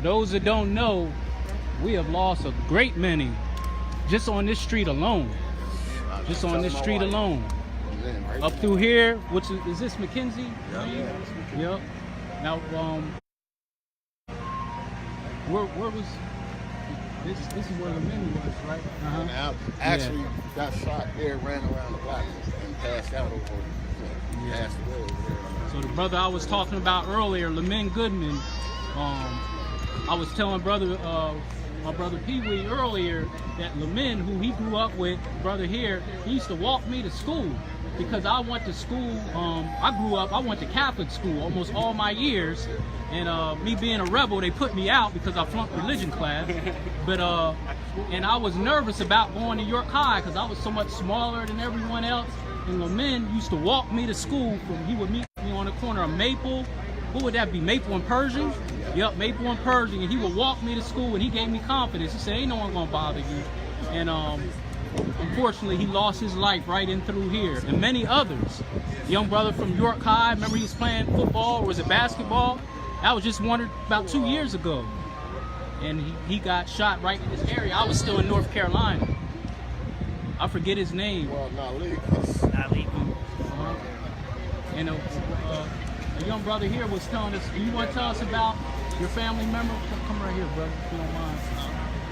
For those that don't know, we have lost a great many just on this street alone. Just on this street alone. Up through here, which is this McKenzie? Yep. Now, where was this? This is where the men was, right? Now, actually got shot there, ran around the block, and passed out over. Passed away over there. So the brother I was talking about earlier, Lamin Goodman, I was telling my brother Pee Wee earlier that Lamin, who he grew up with, brother here, he used to walk me to school because I went to school. I went to Catholic school almost all my years, and me being a rebel, they put me out because I flunked religion class. But and I was nervous about going to York High because I was so much smaller than everyone else. And Lamin used to walk me to school. He would meet me on the corner of Maple. What would that be? Maple and Pershing? Yep, Maple and Pershing. And he would walk me to school, and he gave me confidence. He said, "Ain't no one gonna bother you." And unfortunately, he lost his life right in through here, and many others. The young brother from York High, remember he was playing football, or was it basketball? That was just about 2 years ago. And he got shot right in this area. I was still in North Carolina. I forget his name. Well, Nalik. And the young brother here was telling us, do you want to tell us about your family member? Come right here, brother, if you don't mind.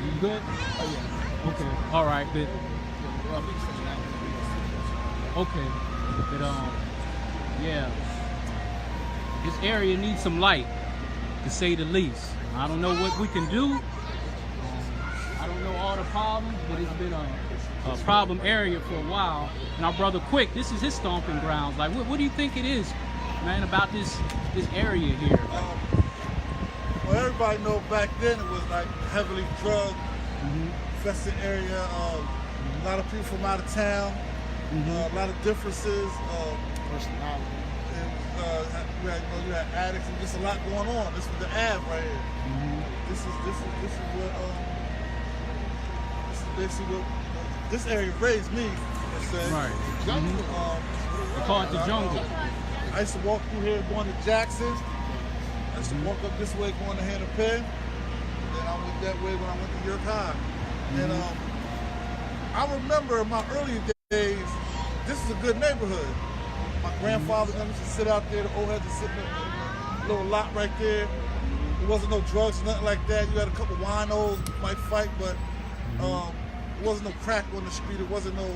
You good? Oh, yeah. Okay. All right, but okay. But yeah. This area needs some light, to say the least. I don't know what we can do. I don't know all the problems, but it's been a problem area for a while. And our brother Quick, this is his stomping grounds. Like, what do you think it is, man, about this area here? Well, everybody know back then it was like heavily drug infested area. A lot of people from out of town. A lot of differences. Personality. You had addicts and just a lot going on. This was the Ave right here. This is what this is basically what this area raised me. Right. They call it the jungle. I used to walk through here going to Jackson. I used to walk up this way going to Hennepin. Then I went that way when I went to York High. And I remember in my early days, this is a good neighborhood. My grandfather used to sit out there, the old heads would sit in a little lot right there. There wasn't no drugs, nothing like that. You had a couple winos might fight, but there wasn't no crack on the street. It wasn't no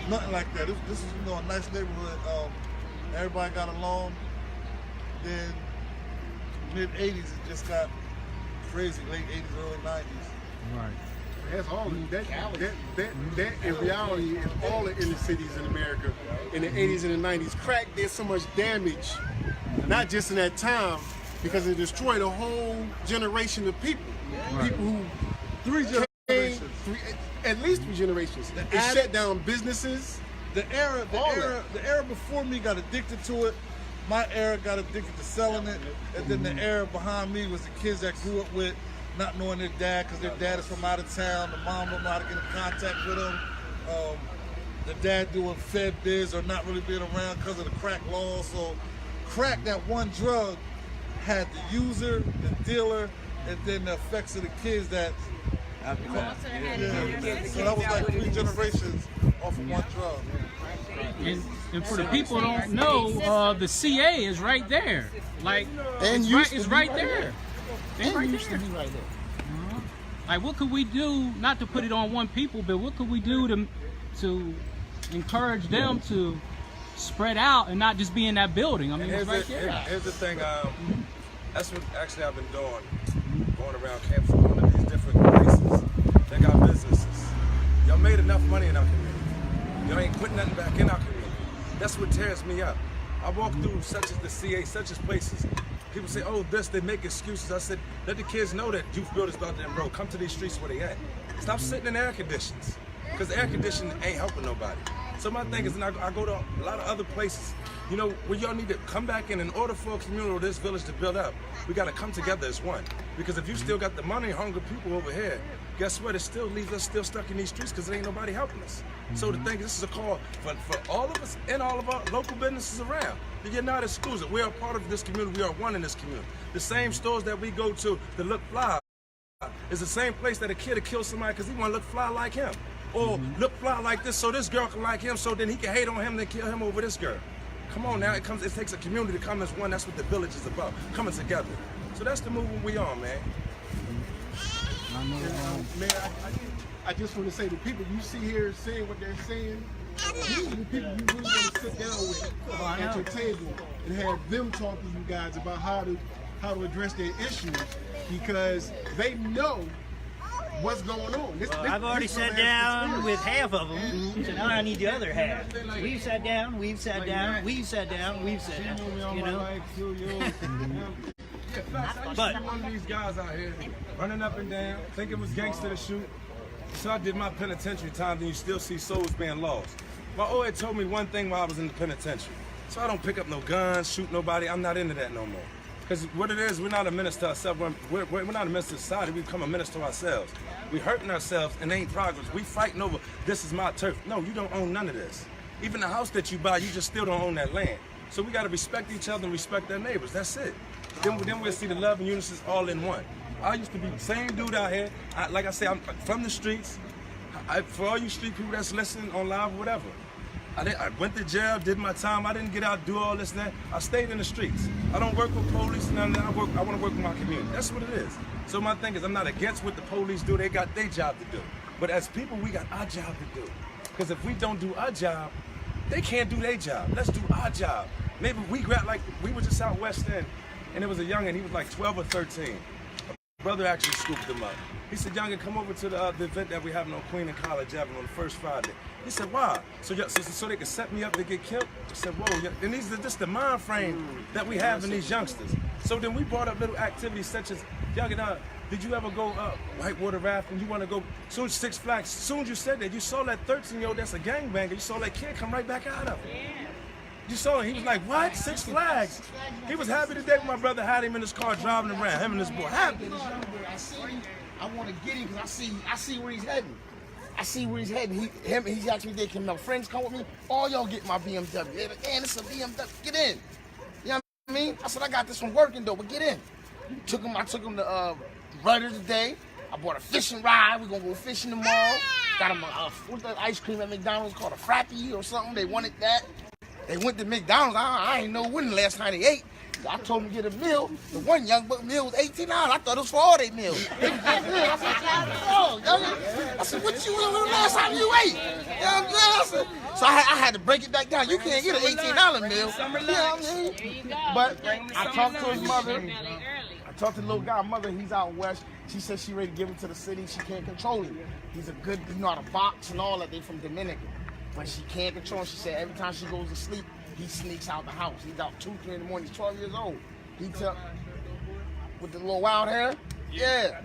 nothing like that. This is a nice neighborhood. Everybody got along. Then mid '80s, it just got crazy. Late '80s, early '90s. Right. That's all that in reality is all the inner cities in America in the 80s and the 90s. Crack did so much damage, not just in that time, because it destroyed a whole generation of people. Right. People who at least three generations. It shut down businesses. The era before me got addicted to it. My era got addicted to selling it, and then the era behind me was the kids that grew up with not knowing their dad because their dad is from out of town. The mom don't know how to get in contact with them. The dad doing fed biz or not really being around because of the crack law. So crack, that one drug, had the user, the dealer, and then the effects of the kids that. So that was like 3 generations off of one drug. And for the people who don't know, the CA is right there. Like, it's right there. It's right there. Like, what could we do, not to put it on one people, but what could we do to encourage them to spread out and not just be in that building? I mean, it's right there. Here's the thing, that's what actually I've been doing, going around campus, going to these different places. They got businesses. Y'all made enough money in our community. Y'all ain't putting nothing back in our community. That's what tears me up. I walk through such as the CA, such as places. People say, oh, they make excuses. I said, let the kids know that youth builders about them, bro. Come to these streets where they at. Stop sitting in air conditions. Because air conditioning ain't helping nobody. So my thing is, and I go to a lot of other places, where y'all need to come back in order for a community or this village to build up, we got to come together as one. Because if you still got the money hungry people over here, guess what? It still leaves us still stuck in these streets because there ain't nobody helping us. So the thing, this is a call for all of us and all of our local businesses around. You're not exclusive. We are part of this community. We are one in this community. The same stores that we go to look fly is the same place that a kid will kill somebody because he want to look fly like him. Or look fly like this so this girl can like him, so then he can hate on him and kill him over this girl. Come on now, it takes a community to come as one. That's what the village is about, coming together. So that's the movement we on, man. Man, I just want to say, the people you see here saying what they're saying, these are the people you really want to sit down with at your table and have them talk to you guys about how to address their issues, because they know what's going on. I've already sat down with half of them, so now I need the other half. We've sat down, we've sat down, we've sat down, we've sat down. You know? But I used to be one of these guys out here running up and down, think it was gangster to shoot. So I did my penitentiary time, and you still see souls being lost. My old head told me one thing while I was in the penitentiary. So I don't pick up no guns, shoot nobody. I'm not into that no more. Because what it is, we're not a menace to ourselves. We're not a menace to society. We become a menace to ourselves. We hurting ourselves and ain't progress. We fighting over, this is my turf. No, you don't own none of this. Even the house that you buy, you just still don't own that land. So we got to respect each other and respect our neighbors. That's it. Then we'll see the love and unity all in one. I used to be the same dude out here. Like I say, I'm from the streets. For all you street people that's listening on live or whatever, I went to jail, did my time. I didn't get out, do all this and that. I stayed in the streets. I don't work with police and none of that. I want to work with my community. That's what it is. So my thing is, I'm not against what the police do. They got their job to do. But as people, we got our job to do. Because if we don't do our job, they can't do their job. Let's do our job. Maybe we were just out West End, and there was a youngin', he was like 12 or 13. My brother actually scooped him up. He said, youngin', come over to the event that we having on Queen and College Avenue on the first Friday. He said, why? So they could set me up to get killed? I said, whoa, and these are just the mind frame that we have in these youngsters. So then we brought up little activities such as, youngin', did you ever go whitewater rafting? You want to go, soon Six Flags, soon as you said that, you saw that 13-year-old that's a gangbanger, you saw that kid come right back out of it. You saw him, he was like, what? Six Flags? He was happy today when my brother had him in his car driving around, him and his boy, happy. I see him, I want to get him because I see where he's heading. I see where he's heading. He's actually there. Can my friends come with me? All y'all get my BMW. They're like, man, it's a BMW. Get in. You know what I mean? I said, I got this from working though, but get in. I took him to Rudder today. I bought a fishing ride. We're gonna go fishing tomorrow. Got him what's that ice cream at McDonald's called a Frappy or something? They wanted that. They went to McDonald's. I ain't know when the last time they ate. I told them to get a meal. The one young buck meal was $18. I thought it was for all their meals. I said, what you when the last time you ate? You know what I'm saying? So I had to break it back down. You can't get an $18 meal. You know what I mean? But I talked to his mother. I talked to the little guy's mother. He's out west. She said she ready to give him to the city. She can't control him. He's a good, he know how to box and all that. They from Dominican. But she can't control him. She said every time she goes to sleep, he sneaks out the house. He's out 2, 3 in the morning. He's 12 years old. He with the little wild hair. Yeah.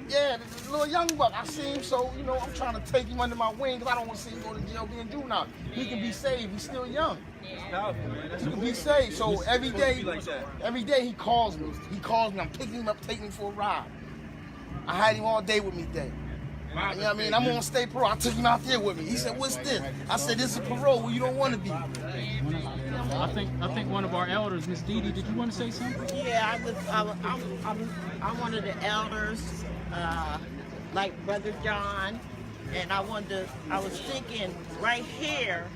Yeah, the little young buck. I see him, so, you know, I'm trying to take him under my wing because I don't want to see him go to jail being juvenile. He can be saved. He's still young. He can be saved. So every day he calls me. I'm picking him up, taking him for a ride. I had him all day with me today. You know what I mean? I'm on state parole. I took him out there with me. He said, what's this? I said, this is parole where you don't want to be. I think one of our elders, Miss Dee Dee, did you want to say something? Yeah, I'm one of the elders, like Brother John, and I was thinking right here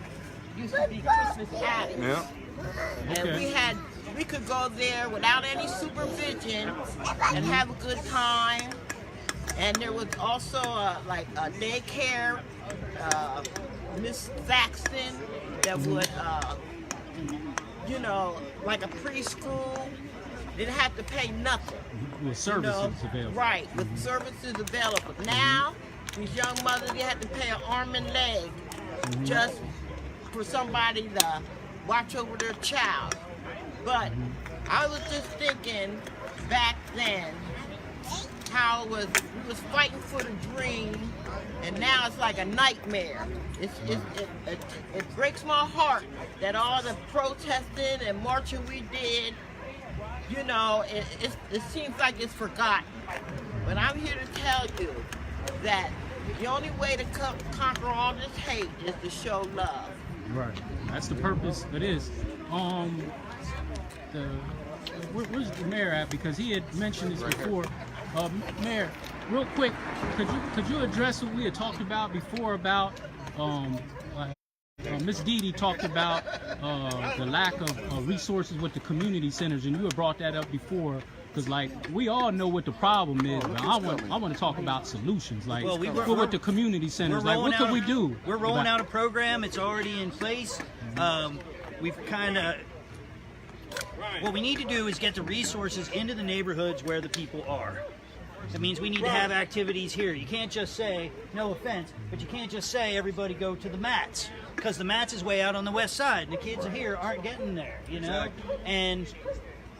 used to be Christmas Attic. Yeah. And we could go there without any supervision and have a good time. And there was also like a daycare, Miss Saxton, that would, you know, like a preschool. Didn't have to pay nothing. With services available. Right, with services available. Now, these young mothers, they have to pay an arm and leg just for somebody to watch over their child. But I was just thinking back then, how we was fighting for the dream, and now it's like a nightmare. It breaks my heart that all the protesting and marching we did, you know, it seems like it's forgotten. But I'm here to tell you that the only way to conquer all this hate is to show love. Right. That's the purpose. It is. where's the mayor at? Because he had mentioned this before. Mayor, real quick, could you address what we had talked about before about Ms. Dee talked about the lack of resources with the community centers, and you had brought that up before. Because like we all know what the problem is, but I want to talk about solutions. Like with the community centers, like what could we do? We're rolling out a program. It's already in place. We've kind of what we need to do is get the resources into the neighborhoods where the people are. That means we need to have activities here. You can't just say, no offense, but you can't just say everybody go to the mats, because the mats is way out on the west side, and the kids here aren't getting there, you know? And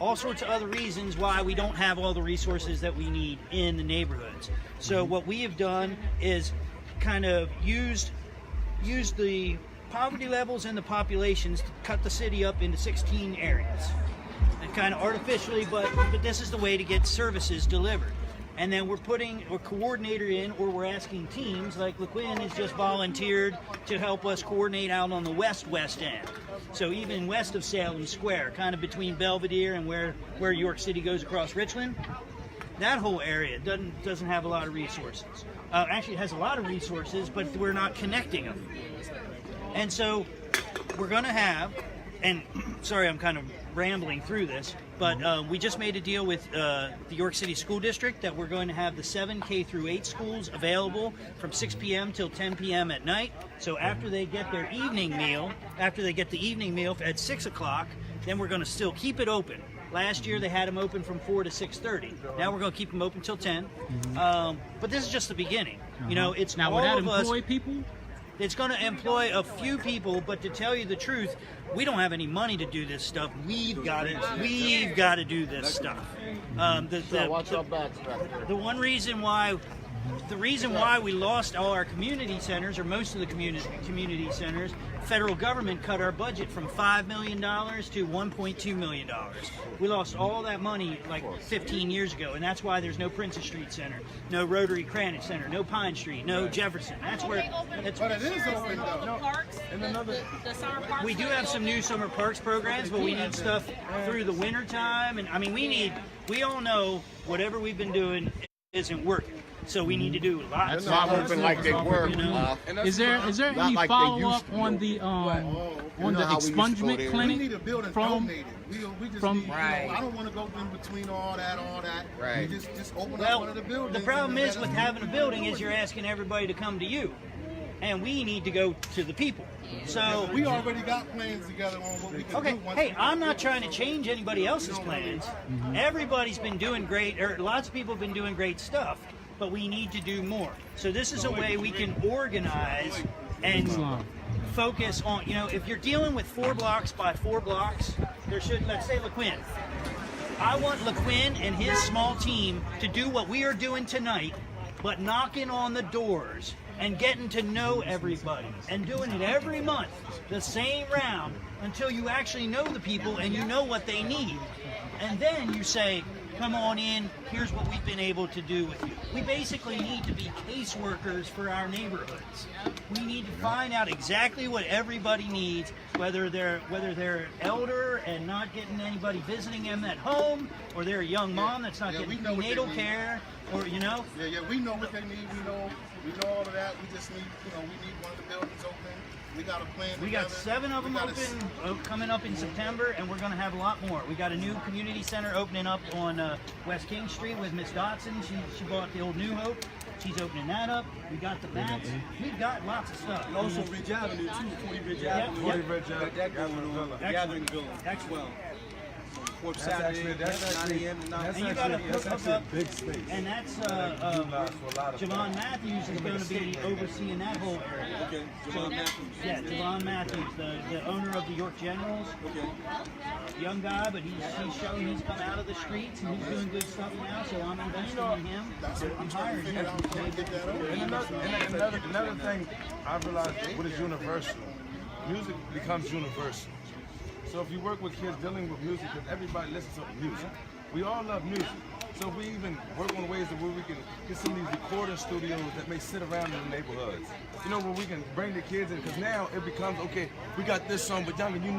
all sorts of other reasons why we don't have all the resources that we need in the neighborhoods. So what we have done is kind of used the poverty levels and the populations to cut the city up into 16 areas. And kind of artificially, but this is the way to get services delivered. And then we're putting a coordinator in, or we're asking teams, like LeQuinn has just volunteered to help us coordinate out on the west end. So even west of Salem Square, kind of between Belvedere and where York City goes across Richland, that whole area doesn't have a lot of resources. Actually, it has a lot of resources, but we're not connecting them. And so we're going to have, and sorry I'm kind of rambling through this, but we just made a deal with the York City School District that we're going to have the 7 K-8 schools available from 6 p.m. till 10 p.m. at night. So after they get their evening meal, at 6 o'clock, then we're going to still keep it open. Last year they had them open from 4 to 6:30. Now we're going to keep them open till 10. But this is just the beginning. You know, it's now all would that of us. employ people? It's going to employ a few people, but to tell you the truth, we don't have any money to do this stuff. We've got to do this stuff. The reason why we lost all our community centers, or most of the community centers, federal government cut our budget from $5 million to $1.2 million. We lost all that money like 15 years ago, and that's why there's no Princess Street Center, no Rotary Cranich Center, no Pine Street, no Jefferson. That's where. But it is open though. Parks, the summer parks. We do have some new summer parks programs, but we need stuff through the winter time, and I mean we all know whatever we've been doing isn't working. So we need to do lots. They're not open like they were. Is there any like they follow up used to. on the expungement We need clinic a building from? donated. We just from- need, I don't want to go in between all that. Right. We just open up Well, one of the buildings. the problem and is let with us having a do building what is we you're asking everybody to come to you, and we need to go to the people. So We already got plans together on what we can okay, do. once hey, we I'm get not the trying to building. change anybody else's plans. Everybody's been doing great, or lots of people have been doing great stuff, but we need to do more. So this is a way we can organize and focus on, you know, if you're dealing with 4 blocks by 4 blocks, there should, let's say LeQuinn. I want LeQuinn and his small team to do what we are doing tonight, but knocking on the doors and getting to know everybody and doing it every month, the same round, until you actually know the people and you know what they need. And then you say, come on in, here's what we've been able to do with you. We basically need to be caseworkers for our neighborhoods. We need to find out exactly what everybody needs, whether they're elder and not getting anybody visiting them at home, or they're a young mom that's not getting we know what they prenatal need. care, or you know. Yeah, we know what they need. We know all of that. We just need, we need one of the buildings open. We got a plan. We got together. 7 of them We got open coming up in September, and we're going to have a lot more. We got a new community center opening up on West King Street with Miss Dotson. She bought the old New Hope. She's opening that up. We got the mats. We've got lots of stuff. Also, Ridge Avenue too. 40 Ridge Yep, Avenue. yep. 40 Ridge Avenue. That going on. Gathering Villa. Excellent. Fourth That's Saturday. actually 9 a.m. to 9 And you got to hook up, big space. and that's For a lot of Javon Matthews is going to be overseeing that whole area. Okay, Javon Matthews. Yeah, Javon Matthews, the owner of the York Generals. Okay. Young guy, but he's showing he's come out of the streets and he's doing good stuff now. So I'm investing in him. I'm hiring him. And another thing I realized, what is universal? Music becomes universal. So if you work with kids dealing with music, because everybody listens to music. We all love music. So if we even work on ways that where we can get some of these recording studios that may sit around in the neighborhoods. You know, where we can bring the kids in, because now it becomes, okay, we got this song, but young, and you know